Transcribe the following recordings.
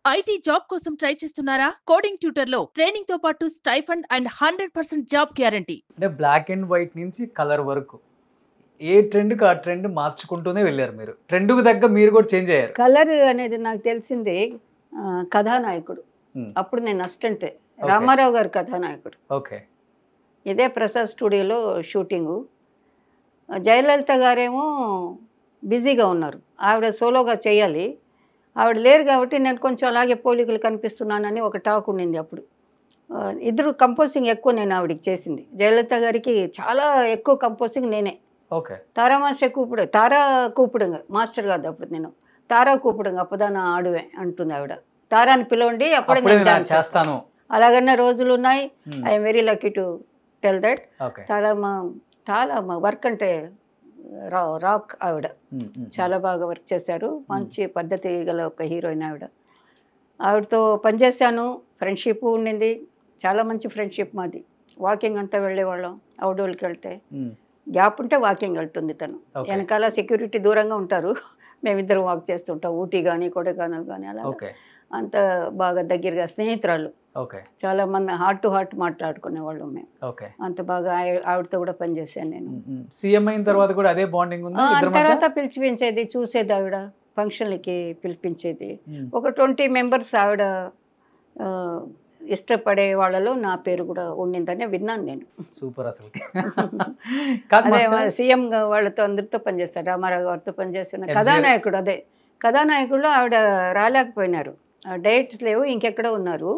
IT job కోసం try చేస్తున్నారా? Coding ట్యూటర్లో training తో పాటు స్టైఫండ్ అండ్ 100% జాబ్ గ్యారంటీ. అంటే బ్లాక్ అండ్ వైట్ నుంచి కలర్ వరకు ఏ ట్రెండ్కి ఆ ట్రెండ్ మార్చుకుంటూనే వెళ్ళారు మీరు. ట్రెండ్కు తగ్గ మీరు కూడా చేంజ్ అయ్యారు. కలర్ అనేది నాకు తెలిసింది కథానాయకుడు. అప్పుడు నేను అసిస్టెంటే, రామారావు గారు కథానాయకుడు. ఓకే. ఇదే ప్రసాద్ స్టూడియోలో షూటింగు. జయలలిత గారేమో బిజీగా ఉన్నారు, ఆవిడ సోలోగా చేయాలి. ఆవిడ లేరు కాబట్టి నేను కొంచెం అలాగే పోలికలు కనిపిస్తున్నానని ఒక టాక్ ఉండింది అప్పుడు. ఇద్దరు కంపోజింగ్ ఎక్కువ నేను ఆవిడకి చేసింది. జయలలిత గారికి చాలా ఎక్కువ కంపోజింగ్ నేనే. ఓకే. తారా మాస్టర్ కూపుడు, తారా కూపుడుంగ మాస్టర్ కాదు అప్పుడు నేను, తారా కూపుడుంగ అప్పదాన ఆడువే అంటుంది ఆవిడ. తారాని పిలవండి అప్పుడే నేను చేస్తాను. అలాగన్న రోజులు ఉన్నాయి. I'm very lucky to tell that. చాలా మా వర్క్ అంటే రాక్ ఆవిడ చాలా బాగా వర్క్ చేశారు. మంచి పద్ధతి గల ఒక హీరోయిన్ ఆవిడ. ఆవిడతో పనిచేశాను, ఫ్రెండ్షిప్ ఉండింది, చాలా మంచి ఫ్రెండ్షిప్ మాది. వాకింగ్ అంతా వెళ్ళేవాళ్ళం. అవుట్డోర్కి వెళ్తే గ్యాప్ ఉంటే వాకింగ్ వెళ్తుంది తను, వెనకాల సెక్యూరిటీ దూరంగా ఉంటారు, మేమిద్దరం వాక్ చేస్తుంటాం. ఊటీ కానీ కొడైకెనాల్ కానీ అలా అంత బాగా దగ్గరగా స్నేహితురాలు. చాలా మంది హార్ట్ టు హార్ట్ మాట్లాడుకునేవాళ్ళం మేము. అంత బాగా ఆవిడతో కూడా పనిచేశాను నేను. సీఎం అయిన తర్వాత కూడా అదే బాండింగ్ ఉంది. తర్వాత పిలిచిపించేది, చూసేది ఆవిడ, ఫంక్షన్లకి పిలిపించేది. ఒక 20 మెంబర్స్ ఆవిడ ఇష్టపడే వాళ్ళలో నా పేరు కూడా ఉండిందని విన్నాను నేను. సూపర్. అసలు అదే సీఎం వాళ్ళతో అందరితో పనిచేస్తాడు, రామారావు గారితో పనిచేస్తున్న కథానాయకుడు. అదే కథానాయకుడు ఆవిడ రాలేకపోయినారు, డైట్స్ లేవు, ఇంకెక్కడ ఉన్నారు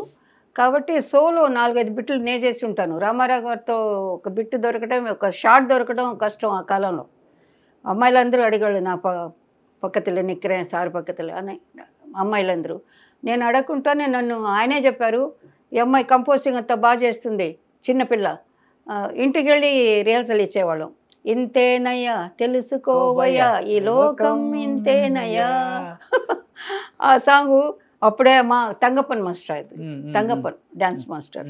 కాబట్టి సోలో 4-5 బిట్లు నే చేసి ఉంటాను. రామారావు గారితో ఒక బిట్టు దొరకడం, ఒక షార్ట్ దొరకడం కష్టం ఆ కాలంలో. అమ్మాయిలందరూ అడిగాళ్ళు నా పక్కతలే నిక్కరే సార్ పక్కతలే అని అమ్మాయిలందరూ. నేను అడగకుండానే నన్ను ఆయనే చెప్పారు, ఈ అమ్మాయి కంపోజింగ్ అంతా బాగా చేస్తుంది, చిన్నపిల్ల. ఇంటికి వెళ్ళి రిహర్సల్ ఇచ్చేవాళ్ళం. ఇంతేనయ్యా తెలుసుకోవయ్యా ఈ లోకం ఇంతేనయ్యా ఆ సాంగు అప్పుడే మా తంగప్పన్ మాస్టర్, అది తంగప్పన్ డాన్స్ మాస్టర్.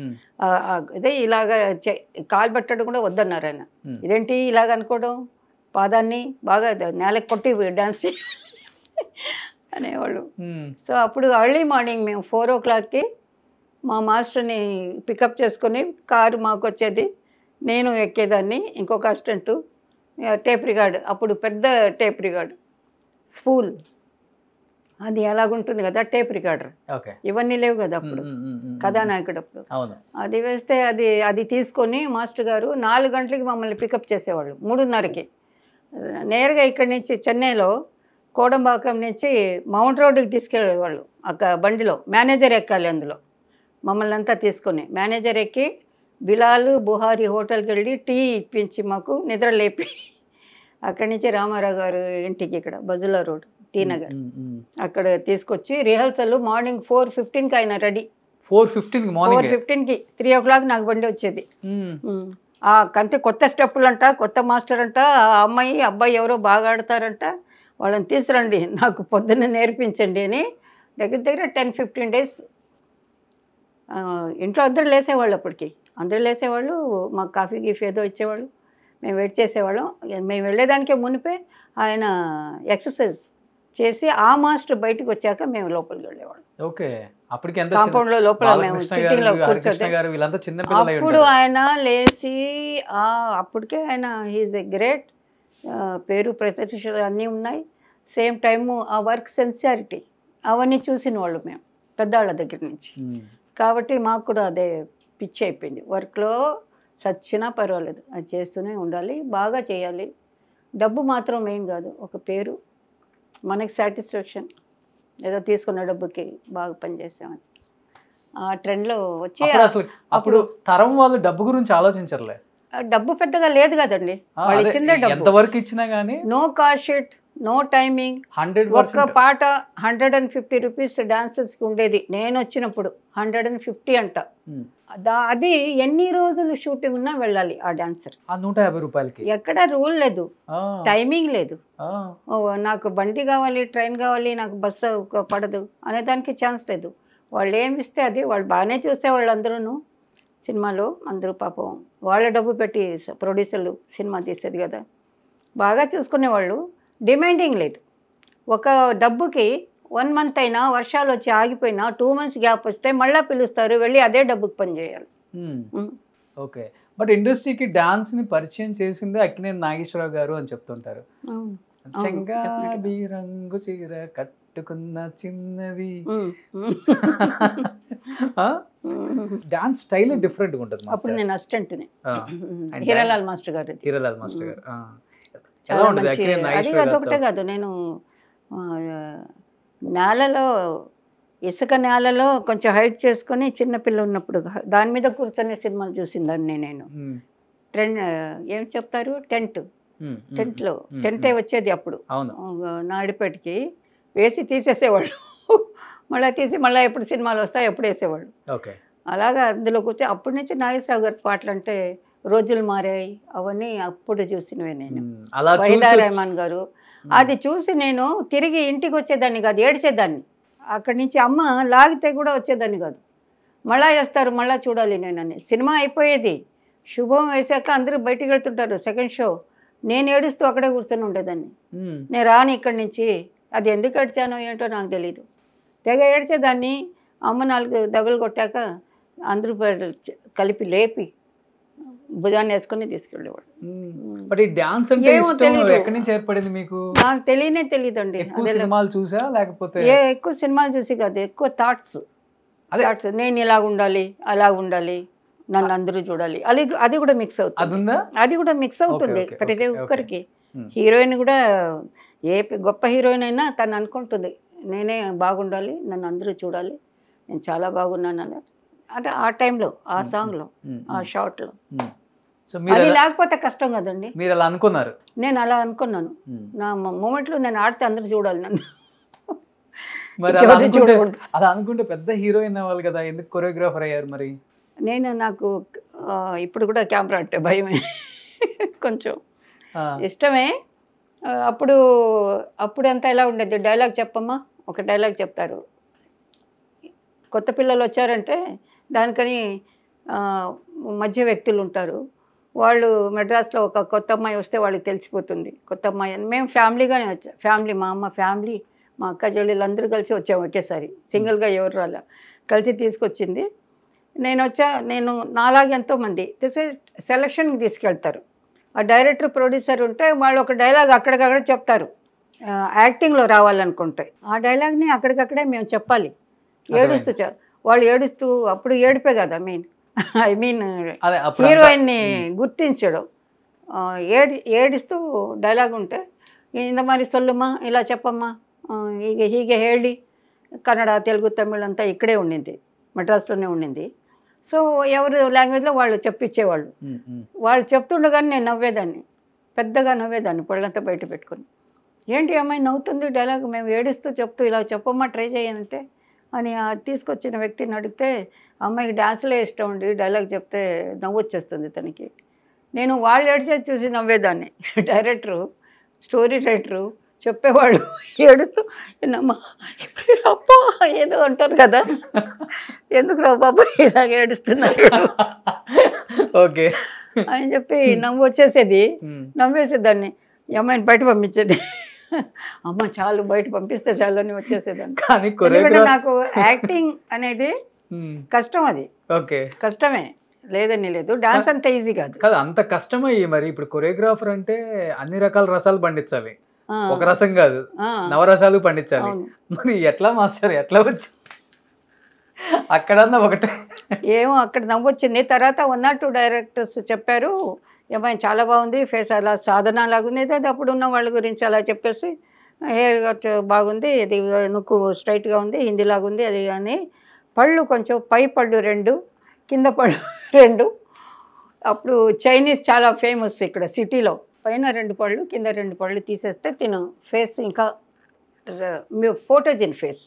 ఇదే ఇలాగ కాలు పెట్టడం కూడా వద్దన్నారు ఆయన. ఇదేంటి ఇలాగ అనుకోవడం, పాదాన్ని బాగా నేలకు కొట్టి డాన్స్ అనేవాళ్ళు. సో అప్పుడు ఎర్లీ మార్నింగ్ మేము 4 o'clockకి మా మాస్టర్ని పికప్ చేసుకొని కారు మాకు వచ్చేది, నేను ఎక్కేదాన్ని, ఇంకొక అసిస్టెంటు, టేప్ రికార్డ్, అప్పుడు పెద్ద టేప్ రికార్డ్ స్పూల్, అది ఎలాగుంటుంది కదా టేప్ రికార్డర్, ఇవన్నీ లేవు కదా అప్పుడు, కథానాయకుడు అప్పుడు. అది వేస్తే అది తీసుకొని మాస్టర్ గారు 4 గంటలకి మమ్మల్ని పికప్ చేసేవాళ్ళు, 3:30కి. నేరుగా ఇక్కడి నుంచి చెన్నైలో కోడంబాకం నుంచి మౌంట్ రోడ్డుకి తీసుకెళ్ళేవాళ్ళు. బండిలో మేనేజర్ ఎక్కాలి, అందులో మమ్మల్ని అంతా తీసుకొని మేనేజర్ ఎక్కి బిలాలు బుహారీ హోటల్కి వెళ్ళి టీ ఇప్పించి మాకు నిద్ర లేపి అక్కడి నుంచి రామారావు గారు ఇంటికి ఇక్కడ బజులా రోడ్ టీ నగర్ అక్కడ తీసుకొచ్చి రిహర్సల్ మార్నింగ్ 4:15కి ఆయన రెడీ. 4:15కి 3 o'clock నాకు బండి వచ్చేది. కంతే కొత్త స్టెప్పులు అంట, కొత్త మాస్టర్ అంట, ఆ అమ్మాయి అబ్బాయి ఎవరో బాగా ఆడతారంట, వాళ్ళని తీసుకురండి నాకు పొద్దున్న నేర్పించండి అని దగ్గర 10-15 days ఇంట్లో అందరూ లేసేవాళ్ళు. అప్పటికి అందరూ లేసేవాళ్ళు, మాకు కాఫీ గీఫీ ఏదో ఇచ్చేవాళ్ళు, మేము వెయిట్ చేసేవాళ్ళం. మేము వెళ్ళేదానికే మునిపే ఆయన ఎక్సర్సైజ్ చేసి ఆ మాస్టర్ బయటకు వచ్చాక మేము లోపలికి వెళ్ళేవాళ్ళం. కాంపౌండ్లో లోపల మేము సిట్టింగ్లో కూర్చోతే అప్పుడు ఆయన లేచి అప్పటికే ఆయన హీఈస్ ఎ గ్రేట్, పేరు ప్రతిష్టలు అన్నీ ఉన్నాయి. సేమ్ టైము ఆ వర్క్ సెన్సియారిటీ అవన్నీ చూసిన వాళ్ళు మేము పెద్దవాళ్ళ దగ్గర నుంచి. కాబట్టి మాకు కూడా అదే పిచ్చి అయిపోయింది. వర్క్లో సచ్చినా పర్వాలేదు, అది చేస్తూనే ఉండాలి, బాగా చేయాలి. డబ్బు మాత్రం మెయిన్ కాదు, ఒక పేరు, మనకి సాటిస్ఫాక్షన్, ఏదో తీసుకున్న డబ్బుకి బాగా పనిచేసామని ఆ ట్రెండ్లో వచ్చి. అప్పుడు తరం వాళ్ళు డబ్బు గురించి ఆలోచించర్లే, డబ్బు పెద్దగా లేదు కదండి, వాళ్ళు ఇచ్చిందే డబ్బు. ఎంతవరకు ఇచ్చినా కానీ no call sheet, no timing. ఒక్క పాట 150 రూపీస్ డాన్సర్స్కి ఉండేది నేను వచ్చినప్పుడు, 150 అంట. అది ఎన్ని రోజులు షూటింగ్ ఉన్నా వెళ్ళాలి ఆ డాన్సర్. 150 రూపాయలకి ఎక్కడ రూల్ లేదు, టైమింగ్ లేదు. నాకు బండి కావాలి, ట్రైన్ కావాలి, నాకు బస్సు పడదు అనే దానికి ఛాన్స్ లేదు. వాళ్ళు ఏమి ఇస్తే అది, వాళ్ళు బాగానే చూసేవాళ్ళు అందరూ సినిమాలో, అందరూ పాపం వాళ్ళ డబ్బు పెట్టి ప్రొడ్యూసర్లు సినిమా తీసేది కదా, బాగా చూసుకునేవాళ్ళు. డిమాండింగ్ లేదు, ఒక డబ్బుకి 1 month అయినా వర్షాలు వచ్చి ఆగిపోయినా 2 months గ్యాప్ వస్తే మళ్ళీ పిలుస్తారు, వెళ్ళి అదే డబ్బుకి పని చేయాలి. ఓకే. బట్ ఇండస్ట్రీకి డాన్స్ ని పరిచయం చేసిందే అక్కినేని నాగేశ్వరరావు గారు అని చెప్తుంటారు. చెంగాబి రంగు చీర కట్టుకున్న చిన్నది. డాన్స్ స్టైల్ డిఫరెంట్ ఉంటుంది. అప్పుడు నేను అసిస్టెంట్ని హీరాలాల్ మాస్టర్ గారు. హీరాలాల్ మాస్టర్ గారు చాలా మంచి. అది అదొకటే కాదు, నేను నేలలో ఇసుక నేలలో కొంచెం హైట్ చేసుకొని చిన్నపిల్ల ఉన్నప్పుడు దాని మీద కూర్చొని సినిమాలు చూసిందాన్ని నేను. ట్రెండ్ ఏం చెప్తారు, టెంట్లో టెంటే వచ్చేది అప్పుడు నాయుడుపేటకి వేసి తీసేసేవాళ్ళు, మళ్ళీ తీసి మళ్ళీ ఎప్పుడు సినిమాలు వస్తాయి ఎప్పుడు వేసేవాళ్ళు. అలాగా అందులో కూర్చొని అప్పటి నుంచి నాగేశ్వరరావు గారి పాటలు అంటే రోజులు మారాయి అవన్నీ అప్పుడు చూసినవే నేను. వహీదా రెహమాన్ గారు అది చూసి నేను తిరిగి ఇంటికి వచ్చేదాన్ని కాదు, ఏడ్చేదాన్ని. అక్కడి నుంచి అమ్మ లాగితే కూడా వచ్చేదాన్ని కాదు. మళ్ళా వేస్తారు మళ్ళీ చూడాలి నేనని. సినిమా అయిపోయేది, శుభం వేసాక అందరూ బయటికి వెళ్తుంటారు సెకండ్ షో, నేను ఏడుస్తూ అక్కడే కూర్చొని ఉండేదాన్ని. నేను రాను ఇక్కడి నుంచి. అది ఎందుకు ఏడ్చానో ఏంటో నాకు తెలీదు. తెగ ఏడ్చేదాన్ని. అమ్మ 4 దెబ్బలు కొట్టాక అందరూ కలిపి లేపి భుజాన్ని వేసుకొని తీసుకెళ్ళేవాడు. నాకు తెలియదండి. ఎక్కువ సినిమాలు చూసి కాదు, ఎక్కువ థాట్స్. నేను ఇలా ఉండాలి అలా ఉండాలి, నన్ను అందరూ చూడాలి, అది కూడా మిక్స్ అవుతుంది. అది కూడా మిక్స్ అవుతుంది ప్రతి ఒక్కరికి. హీరోయిన్ కూడా ఏ గొప్ప హీరోయిన్ అయినా తను అనుకుంటుంది నేనే బాగుండాలి, నన్ను అందరూ చూడాలి, నేను చాలా బాగున్నాను అంటే ఆ టైంలో, ఆ సాంగ్లో, ఆ షార్ట్లో. అది లేకపోతే కష్టం కదండి. మీరు అలా అనుకున్నారు? నేను అలా అనుకున్నాను. నా మూమెంట్లో నేను ఆడితే అందరూ చూడాలి నన్ను. మరి అలా అనుకుంటే పెద్ద హీరోయిన్ అవ్వాలి కదా, ఎందుకు కొరియోగ్రాఫర్ అయ్యారు మరి? నాకు ఇప్పుడు కూడా కెమెరా అంటే భయమే, కొంచెం ఇష్టమే. అప్పుడంతా ఎలా ఉండేది, డైలాగ్ చెప్పమ్మా, ఒక డైలాగ్ చెప్తారు. కొత్త పిల్లలు వచ్చారంటే దానికని మధ్య వ్యక్తులు ఉంటారు. వాళ్ళు మెడ్రాస్లో ఒక కొత్త అమ్మాయి వస్తే వాళ్ళకి తెలిసిపోతుంది కొత్త అమ్మాయి అని. మేము ఫ్యామిలీగానే వచ్చాం, ఫ్యామిలీ, మా అమ్మ ఫ్యామిలీ, మా అక్క చెల్లెళ్ళు అందరూ కలిసి వచ్చాము ఒకేసారి. సింగిల్గా ఎవరు రాలా, కలిసి తీసుకొచ్చింది. నేను నాలాగే ఎంతోమంది సెలక్షన్కి తీసుకెళ్తారు. ఆ డైరెక్టర్ ప్రొడ్యూసర్ ఉంటే వాళ్ళు ఒక డైలాగ్ అక్కడికక్కడ చెప్తారు, యాక్టింగ్లో రావాలనుకుంటే ఆ డైలాగ్ని అక్కడికక్కడే మేము చెప్పాలి. వాళ్ళు ఏడుస్తూ, అప్పుడు ఏడిపే కదా ఐ మీన్ హీరోయిన్ని గుర్తించడం. ఏడిస్తూ డైలాగ్ ఉంటే ఇంత మరి సొల్లుమా, ఇలా చెప్పమ్మా, హీగే ಹೇಳಿ, కన్నడ తెలుగు తమిళ్ అంతా ఇక్కడే ఉండింది, మెడ్రాస్లోనే ఉండింది. సో ఎవరి లాంగ్వేజ్లో వాళ్ళు చెప్పించేవాళ్ళు. వాళ్ళు చెప్తుండగానే నేను నవ్వేదాన్ని, పెద్దగా నవ్వేదాన్ని, పళ్ళంతా బయట పెట్టుకొని. ఏంటి అమ్మాయి నవ్వుతుంది, డైలాగ్ మేము ఏడుస్తూ చెప్తూ ఇలా చెప్పమ్మా ట్రై చేయాలంటే అని తీసుకొచ్చిన వ్యక్తిని అడిగితే అమ్మాయికి డ్యాన్స్లే ఇష్టం ఉండి డైలాగ్ చెప్తే నవ్వు వచ్చేస్తుంది తనకి. నేను వాళ్ళు ఏడ్చేది చూసి నవ్వేదాన్ని. డైరెక్టరు, స్టోరీ రైటరు చెప్పేవాళ్ళు ఏడుస్తూ, ఏనమ్మా అప్పా ఏదో అంటారు కదా, ఎందుకు రా బాబు ఇలాగ ఏడుస్తున్నారు ఓకే అని చెప్పి నవ్వు వచ్చేసేది. నవ్వేసేదాన్ని, అమ్మాయిని బయట పంపించేది. అమ్మ చాలు, బయట పంపిస్తే చాలు అని వచ్చేసేదాన్ని. కానీ నాకు యాక్టింగ్ అనేది కష్టం. అది కష్టమే, లేదని లేదు. డాన్స్ అంత ఈజీ కాదు. అంత కష్టమయ్యి మరి ఇప్పుడు కొరియోగ్రాఫర్ అంటే అన్ని రకాల రసాలు పండించాలి, ఒక రసం కాదు, నవరసాలు పండించాలి. మరి ఎట్లా మాస్టర్, ఎట్లా వచ్చి అక్కడన్నా ఒకటే ఏమో అక్కడ నవ్వొచ్చింది. తర్వాత 1 or 2 డైరెక్టర్స్ చెప్పారు, ఏమైనా చాలా బాగుంది, ఫేస్ అలా సాధన లాగుంది, అది అప్పుడు ఉన్న వాళ్ళ గురించి అలా చెప్పేసి, హెయిర్ కట్ బాగుంది, ఇది నుక్కు స్ట్రైట్గా ఉంది, హిందీ లాగుంది అది. కానీ పళ్ళు కొంచెం పై పళ్ళు 2, కింద పళ్ళు 2. అప్పుడు చైనీస్ చాలా ఫేమస్ ఇక్కడ సిటీలో. పైన 2 పళ్ళు కింద 2 పళ్ళు తీసేస్తే తిను ఫేస్ ఇంకా ఫోటోజెన్ ఫేస్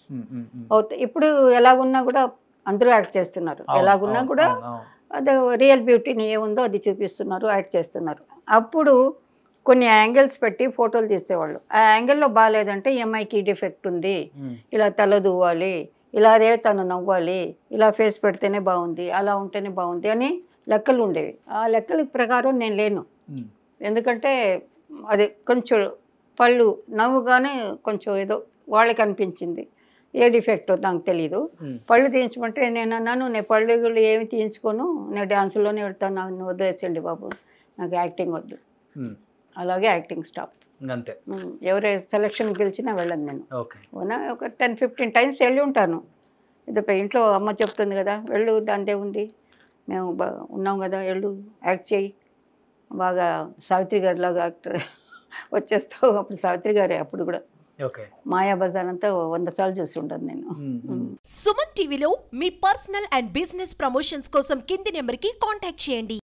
అవుతాయి. ఇప్పుడు ఎలాగున్నా కూడా అందరూ యాక్ట్ చేస్తున్నారు, ఎలాగున్నా కూడా అది రియల్ బ్యూటీని ఏముందో అది చూపిస్తున్నారు, యాక్ట్ చేస్తున్నారు. అప్పుడు కొన్ని యాంగిల్స్ పెట్టి ఫోటోలు తీసేవాళ్ళు. ఆ యాంగిల్లో బాగాలేదంటే ఎంఐకి డిఫెక్ట్ ఉంది, ఇలా తల దువ్వాలి, ఇలాగే తను నవ్వాలి, ఇలా ఫేస్ పెడితేనే బాగుంది, అలా ఉంటేనే బాగుంది అని లెక్కలు ఉండేవి. ఆ లెక్కల ప్రకారం నేను లేను. ఎందుకంటే అది కొంచెం పళ్ళు నవ్వుగానే కొంచెం ఏదో వాళ్ళకి అనిపించింది, ఏ డిఫెక్టో నాకు తెలీదు. పళ్ళు తీయించమంటే నేను అన్నాను, నేను పళ్ళు ఏమి తీయించుకోను, నేను డ్యాన్స్లోనే వెళ్తాను, నాకు వదిలేసండి బాబు, నాకు యాక్టింగ్ వద్దు. అలాగే యాక్టింగ్ స్టాప్ అంతే. ఎవరు సెలక్షన్ పిలిచినా వెళ్ళను నేను. ఓకే. ఒక 10-15 టైమ్స్ వెళ్ళి ఉంటాను. ఇది ఇంట్లో అమ్మ చెప్తుంది కదా, వెళ్ళు దాందే ఉంది, మేము ఉన్నాం కదా, వెళ్ళు యాక్ట్ చేయి, బాగా సావిత్రి గారిలాగా యాక్టర్ వచ్చేస్తావు. అప్పుడు సావిత్రి గారే అప్పుడు కూడా. ఓకే. మాయాబజార్ అంతా 100 సార్లు చూసి ఉంటాను నేను. సుమన్ టీవీలో మీ పర్సనల్ అండ్ బిజినెస్ ప్రమోషన్స్ కోసం కింది నెంబర్కి కాంటాక్ట్ చేయండి.